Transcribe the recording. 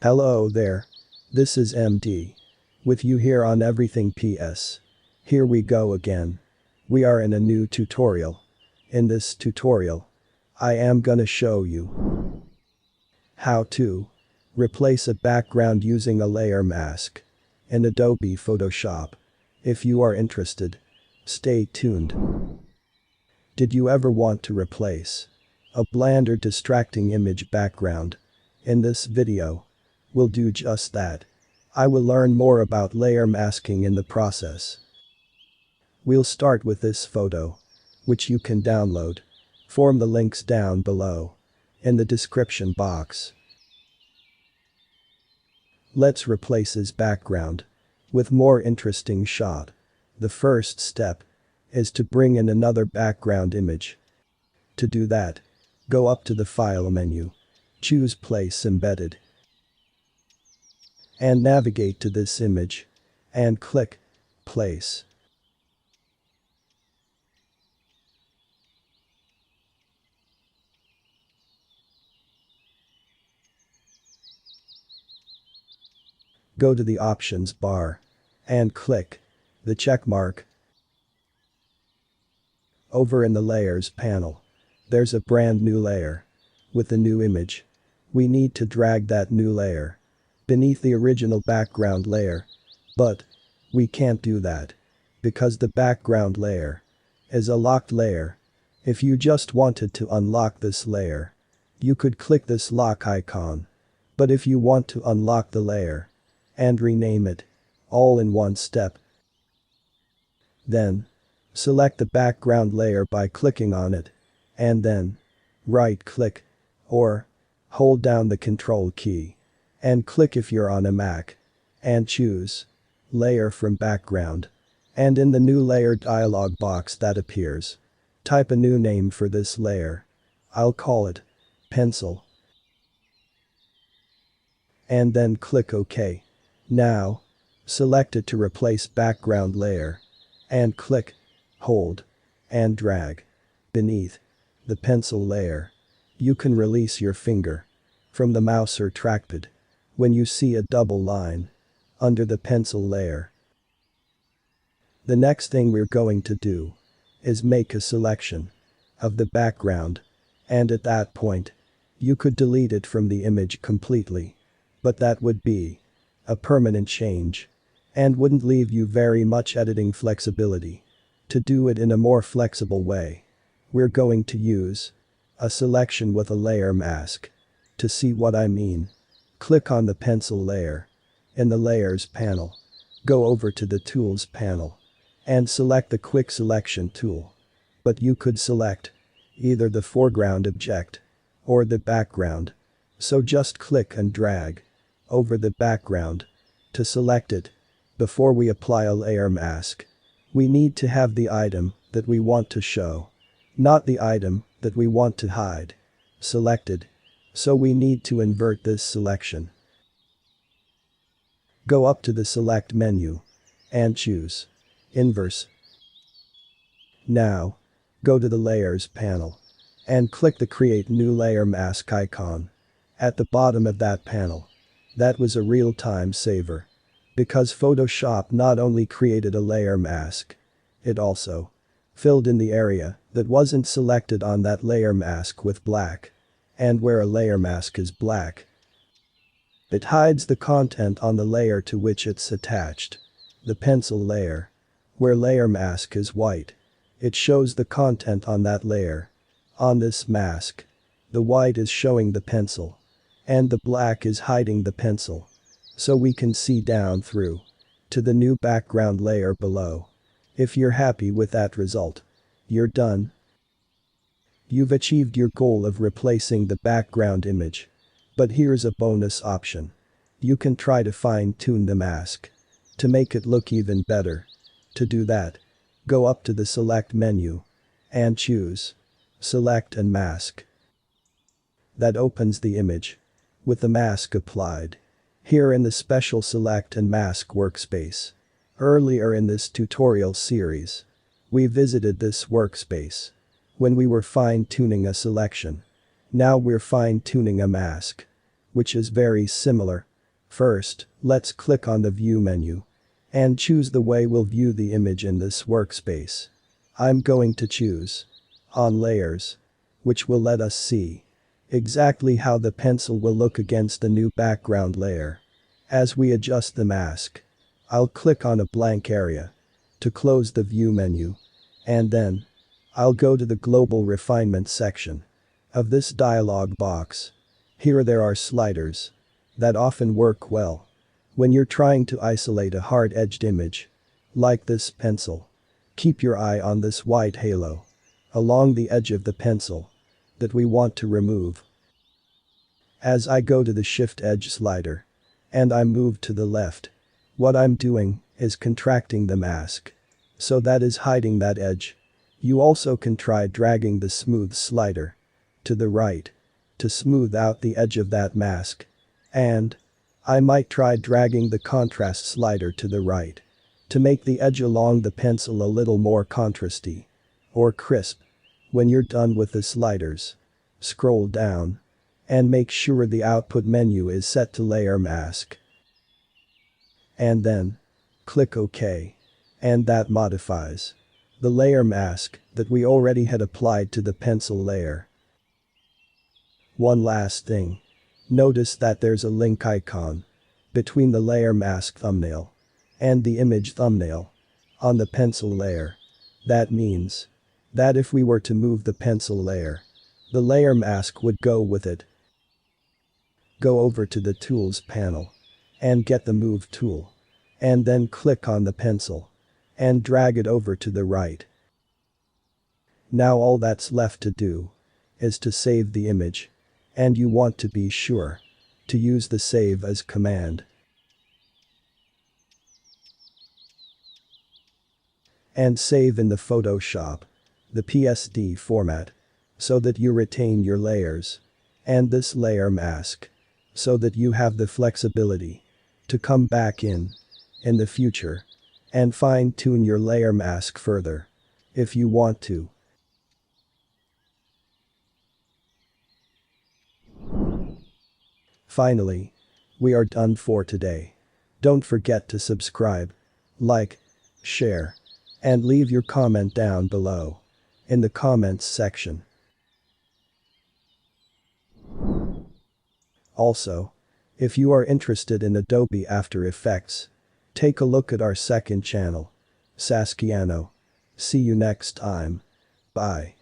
Hello there. This is MD. With you here on Everything PS. Here we go again. We are in a new tutorial. In this tutorial, I am gonna show you how to replace a background using a layer mask in Adobe Photoshop. If you are interested, stay tuned. Did you ever want to replace a bland or distracting image background? In this video, we'll do just that. I will learn more about layer masking in the process. We'll start with this photo, which you can download. Form the links down below in the description box. Let's replace his background with more interesting shot. The first step is to bring in another background image. To do that, go up to the File menu, choose Place Embedded, and navigate to this image and click Place. Go to the Options bar and click the check mark. Over in the Layers panel, there's a brand new layer with a new image. We need to drag that new layer beneath the original background layer, but we can't do that because the background layer is a locked layer. If you just wanted to unlock this layer, you could click this lock icon. But if you want to unlock the layer and rename it all in one step, then select the background layer by clicking on it and then right-click or hold down the Control key and click if you're on a Mac and choose Layer from Background, and in the New Layer dialog box that appears, type a new name for this layer. I'll call it Pencil, and then click OK. Now, select it to replace background layer and click, hold, and drag beneath the pencil layer. You can release your finger from the mouse or trackpad when you see a double line under the pencil layer. The next thing we're going to do is make a selection of the background, and at that point, you could delete it from the image completely, but that would be a permanent change and wouldn't leave you very much editing flexibility. To do it in a more flexible way, we're going to use a selection with a layer mask. To see what I mean, click on the pencil layer in the Layers panel, go over to the Tools panel and select the Quick Selection tool. But you could select either the foreground object or the background, so just click and drag over the background to select it. Before we apply a layer mask, we need to have the item that we want to show, not the item that we want to hide, selected. So we need to invert this selection. Go up to the Select menu and choose Inverse. Now, go to the Layers panel and click the Create New Layer Mask icon at the bottom of that panel. That was a real-time saver, because Photoshop not only created a layer mask, it also filled in the area that wasn't selected on that layer mask with black. And where a layer mask is black, it hides the content on the layer to which it's attached. The pencil layer, where layer mask is white, it shows the content on that layer. On this mask, the white is showing the pencil, and the black is hiding the pencil, so we can see down through to the new background layer below. If you're happy with that result, you're done. You've achieved your goal of replacing the background image. But here's a bonus option. You can try to fine-tune the mask to make it look even better. To do that, go up to the Select menu and choose Select and Mask. That opens the image with the mask applied here in the special Select and Mask workspace. Earlier in this tutorial series, we visited this workspace when we were fine-tuning a selection. Now we're fine-tuning a mask, which is very similar First, let's click on the View menu and choose the way we'll view the image in this workspace. I'm going to choose On Layers, which will let us see exactly how the pencil will look against the new background layer. As we adjust the mask, I'll click on a blank area to close the View menu, and then I'll go to the Global Refinement section of this dialog box. Here there are sliders that often work well when you're trying to isolate a hard-edged image, like this pencil. Keep your eye on this white halo along the edge of the pencil that we want to remove. As I go to the Shift Edge slider and I move to the left, what I'm doing is contracting the mask so that is hiding that edge. You also can try dragging the Smooth slider to the right to smooth out the edge of that mask, and I might try dragging the Contrast slider to the right to make the edge along the pencil a little more contrasty or crisp. When you're done with the sliders, scroll down and make sure the output menu is set to Layer Mask. And then click OK. And that modifies the layer mask that we already had applied to the pencil layer. One last thing. Notice that there's a link icon between the layer mask thumbnail and the image thumbnail on the pencil layer. That means that if we were to move the pencil layer, the layer mask would go with it. Go over to the Tools panel and get the Move tool, and then click on the pencil and drag it over to the right. Now all that's left to do is to save the image, and you want to be sure to use the Save As command. And save in the Photoshop, the PSD format, so that you retain your layers and this layer mask, so that you have the flexibility to come back in the future and fine-tune your layer mask further if you want to. Finally, we are done for today. Don't forget to subscribe, like, share, and leave your comment down below in the comments section. Also, if you are interested in Adobe After Effects, take a look at our second channel, Saskiano. See you next time. Bye.